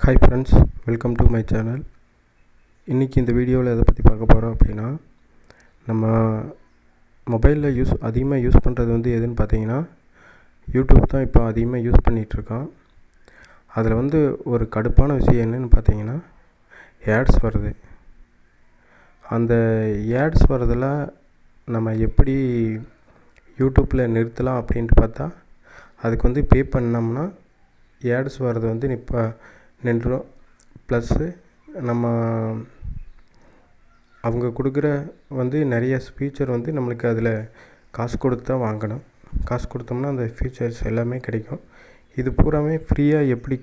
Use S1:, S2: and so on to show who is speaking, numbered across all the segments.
S1: Hi friends, welcome to my channel. இன்றைக்கி இந்த வீடியோவில் எதை பற்றி பார்க்க போகிறோம் அப்படின்னா, நம்ம மொபைலில் அதிகமாக யூஸ் பண்ணுறது எதுன்னு பார்த்தீங்கன்னா யூடியூப் தான். இப்போ அதிகமாக யூஸ் பண்ணிகிட்ருக்கோம். அதில் ஒரு கடுப்பான விஷயம் என்னென்னு பார்த்தீங்கன்னா ஆட்ஸ் வருது. அந்த ஆட்ஸ் வரதில் நம்ம எப்படி யூடியூப்பில் நிறுத்தலாம் அப்படின்ட்டு பார்த்தா, அதுக்கு பே பண்ணோம்னா ஆட்ஸ் வர்றது இப்போ நின்றுடும். ப்ளஸ்ஸு நம்ம அவங்க கொடுக்குற நிறைய ஃபீச்சர் நம்மளுக்கு அதில் காசு கொடுத்து தான் வாங்கணும். காசு கொடுத்தோம்னா அந்த ஃபீச்சர்ஸ் எல்லாமே கிடைக்கும். இது பூராமே ஃப்ரீயாக எப்படி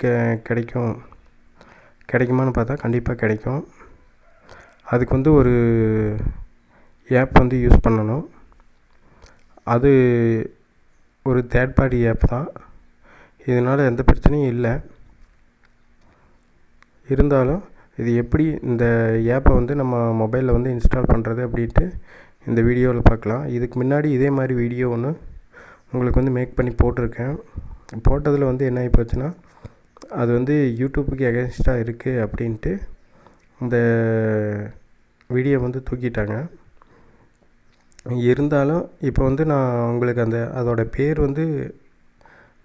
S1: கிடைக்குமான்னு பார்த்தா கண்டிப்பாக கிடைக்கும். அதுக்கு ஒரு ஆப் யூஸ் பண்ணணும். அது ஒரு தேர்ட் பார்ட்டி ஆப் தான். இதனால் எந்த பிரச்சனையும் இல்லை. இருந்தாலும் இது எப்படி இந்த ஆப்பை நம்ம மொபைலில் இன்ஸ்டால் பண்ணுறது அப்படின்ட்டு இந்த வீடியோவில் பார்க்கலாம். இதுக்கு முன்னாடி இதே மாதிரி வீடியோ ஒன்று உங்களுக்கு மேக் பண்ணி போட்டிருக்கேன். போட்டதில் என்ன ஆகி போச்சுன்னா, அது யூடியூப்புக்கு எகென்ஸ்டாக இருக்குது அப்படின்ட்டு இந்த வீடியோ தூக்கிட்டாங்க. இருந்தாலும் இப்போ நான் உங்களுக்கு அதோட பேர்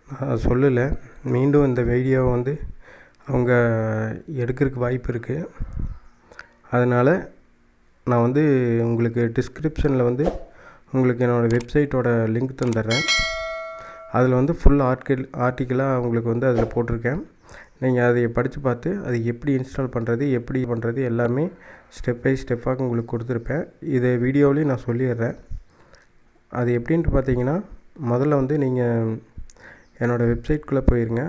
S1: நான் சொல்லலை. மீண்டும் இந்த வீடியோவை அவங்க எடுக்கிறதுக்கு வாய்ப்பு இருக்குது. அதனால் நான் உங்களுக்கு டிஸ்கிரிப்ஷனில் உங்களுக்கு என்னோடய வெப்சைட்டோட லிங்க் தந்துடுறேன். அதில் ஃபுல் ஆர்டிக்கலாக உங்களுக்கு அதில் போட்டிருக்கேன். நீங்கள் அதை படித்து பார்த்து அது எப்படி இன்ஸ்டால் பண்ணுறது எல்லாமே ஸ்டெப் பை ஸ்டெப்பாக உங்களுக்கு கொடுத்துருப்பேன். இதை வீடியோவிலையும் நான் சொல்லிடுறேன். அது எப்படின்ட்டு பார்த்தீங்கன்னா, முதல்ல நீங்கள் என்னோடய வெப்சைட்குள்ளே போயிருங்க.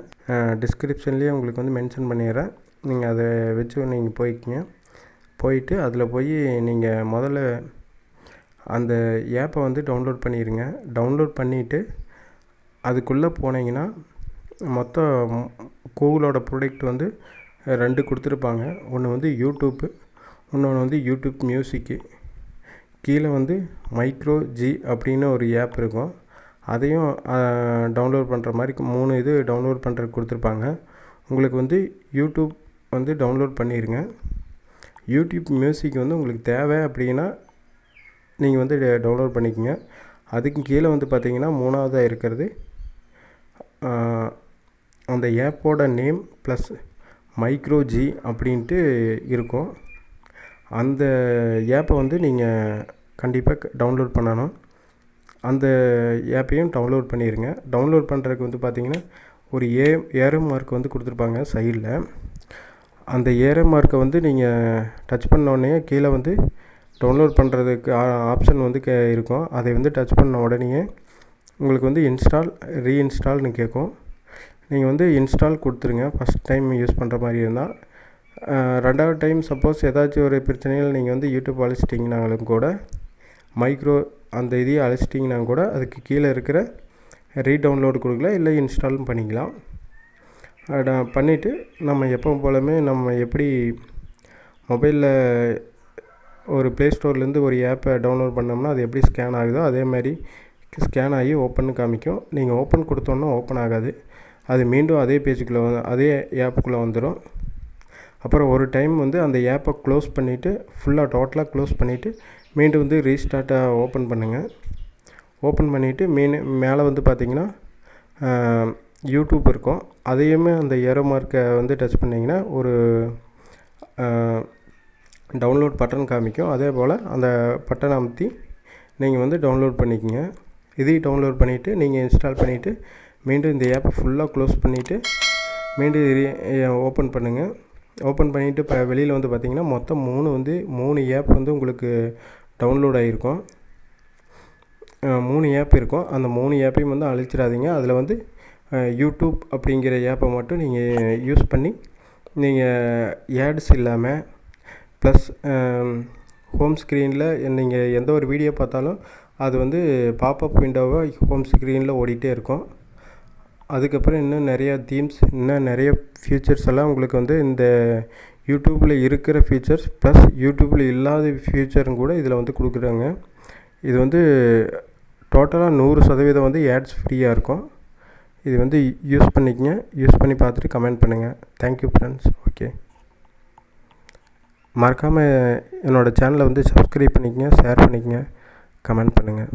S1: டிஸ்கிரிப்ஷன்லேயே உங்களுக்கு மென்ஷன் பண்ணிடுறேன். நீங்கள் அதை வச்சு நீங்கள் போயிட்டு அதில் போய் நீங்கள் முதல்ல அந்த ஆப்பை டவுன்லோட் பண்ணிடுங்க. டவுன்லோட் பண்ணிவிட்டு அதுக்குள்ளே போனீங்கன்னா மொத்தம் கூகுளோட ப்ராடக்ட் 2 கொடுத்துருப்பாங்க. ஒன்று யூடியூப்பு, இன்னொன்று யூடியூப் மியூசிக்கு. கீழே மைக்ரோ ஜி அப்படின்னு ஒரு ஆப் இருக்கும். அதையும் டவுன்லோட் பண்ணுற மாதிரி 3 இது டவுன்லோட் பண்ணுறதுக்கு கொடுத்துருப்பாங்க. உங்களுக்கு யூடியூப் டவுன்லோட் பண்ணிடுங்க. யூடியூப் மியூசிக் உங்களுக்கு தேவை அப்படின்னா நீங்கள் டவுன்லோட் பண்ணிக்கோங்க. அதுக்கு கீழே பார்த்தீங்கன்னா 3ஆவதாக இருக்கிறது அந்த ஆப்போட நேம் ப்ளஸ் மைக்ரோ ஜி அப்படின்ட்டு இருக்கும். அந்த ஆப்பை நீங்கள் கண்டிப்பாக டவுன்லோட் பண்ணணும். அந்த ஆப்பையும் டவுன்லோட் பண்ணிடுங்க. டவுன்லோட் பண்ணுறதுக்கு பார்த்தீங்கன்னா ஒரு ஏரோ மார்க் கொடுத்துருப்பாங்க சைடில். அந்த ஏரோ மார்க்கை நீங்கள் டச் பண்ணோடனே கீழே டவுன்லோட் பண்ணுறதுக்கு ஆப்ஷன் இருக்கும். அதை டச் பண்ண உடனே உங்களுக்கு இன்ஸ்டால் ரீஇன்ஸ்டால்னு கேட்கும். நீங்கள் இன்ஸ்டால் கொடுத்துருங்க. ஃபஸ்ட் டைம் யூஸ் பண்ணுற மாதிரி இருந்தால். 2வது டைம் சப்போஸ் ஏதாச்சும் ஒரு பிரச்சனையில் நீங்கள் யூடியூப் அழைச்சிட்டிங்கனாலும் கூட மைக்ரோ அந்த இதையும் அழைச்சிட்டிங்கன்னா கூட அதுக்கு கீழே இருக்கிற ரீடவுன்லோடு கொடுக்கலாம், இல்லை இன்ஸ்டாலும் பண்ணிக்கலாம். பண்ணிவிட்டு நம்ம எப்பவும் போலமே நம்ம எப்படி மொபைலில் ஒரு ப்ளே ஸ்டோர்லேருந்து ஒரு ஆப்பை டவுன்லோட் பண்ணோம்னா அது எப்படி ஸ்கேன் ஆகுதோ அதே மாதிரி ஸ்கேன் ஆகி ஓப்பன் காமிக்கும். நீங்கள் ஓப்பன் கொடுத்தோன்னா ஓப்பன் ஆகாது. அது மீண்டும் அதே பேஜுக்குள்ளே அதே ஆப்புக்குள்ளே வந்துடும். அப்புறம் ஒரு டைம் அந்த ஆப்பை க்ளோஸ் பண்ணிவிட்டு ஃபுல்லாக டோட்டலாக க்ளோஸ் பண்ணிவிட்டு மீண்டும் ரீஸ்டார்ட்டாக ஓப்பன் பண்ணுங்கள். ஓப்பன் பண்ணிவிட்டு மேலே பார்த்தீங்கன்னா யூடியூப் இருக்கும். அதையுமே அந்த ஏரோ மார்க்கை டச் பண்ணிங்கன்னா ஒரு டவுன்லோட் பட்டன் காமிக்கும். அதே போல் அந்த பட்டனை அமுத்தி நீங்கள் டவுன்லோட் பண்ணிக்கோங்க. இதையும் டவுன்லோட் பண்ணிவிட்டு நீங்கள் இன்ஸ்டால் பண்ணிவிட்டு மீண்டும் இந்த ஆப்பை ஃபுல்லாக க்ளோஸ் பண்ணிவிட்டு மீண்டும் ஓப்பன் பண்ணுங்கள். ஓப்பன் பண்ணிவிட்டு இப்போ வெளியில் பார்த்தீங்கன்னா மொத்தம் 3 ஆப் உங்களுக்கு டவுன்லோட் ஆகிருக்கும். 3 ஆப் இருக்கும். அந்த 3 ஆப்பையும் அழிச்சிடாதீங்க. அதில் யூடியூப் அப்படிங்கிற ஆப்பை மட்டும் நீங்கள் யூஸ் பண்ணி நீங்கள் ஆட்ஸ் இல்லாமல் ப்ளஸ் ஹோம் ஸ்க்ரீனில் நீங்கள் எந்த ஒரு வீடியோ பார்த்தாலும் அது பாப்அப் விண்டோவை ஹோம் ஸ்க்ரீனில் ஓடிட்டே இருக்கும். அதுக்கப்புறம் இன்னும் நிறையா தீம்ஸ், இன்னும் நிறைய ஃபீச்சர்ஸ் எல்லாம் உங்களுக்கு இந்த யூடியூப்பில் இருக்கிற ஃபீச்சர்ஸ் ப்ளஸ் யூடியூப்பில் இல்லாத ஃபீச்சரும் கூட இதில் கொடுக்குறாங்க. இது டோட்டலாக 100% ஆட்ஸ் ஃப்ரீயாக இருக்கும். இது வந்து யூஸ் பண்ணிக்கங்க. யூஸ் பண்ணி பார்த்துட்டு கமெண்ட் பண்ணுங்கள். Thank you friends. ஓகே, மறக்காமல் என்னோடய சேனலை வந்து சப்ஸ்கிரைப் பண்ணிக்கங்க, ஷேர் பண்ணிக்கங்க, கமெண்ட் பண்ணுங்கள்.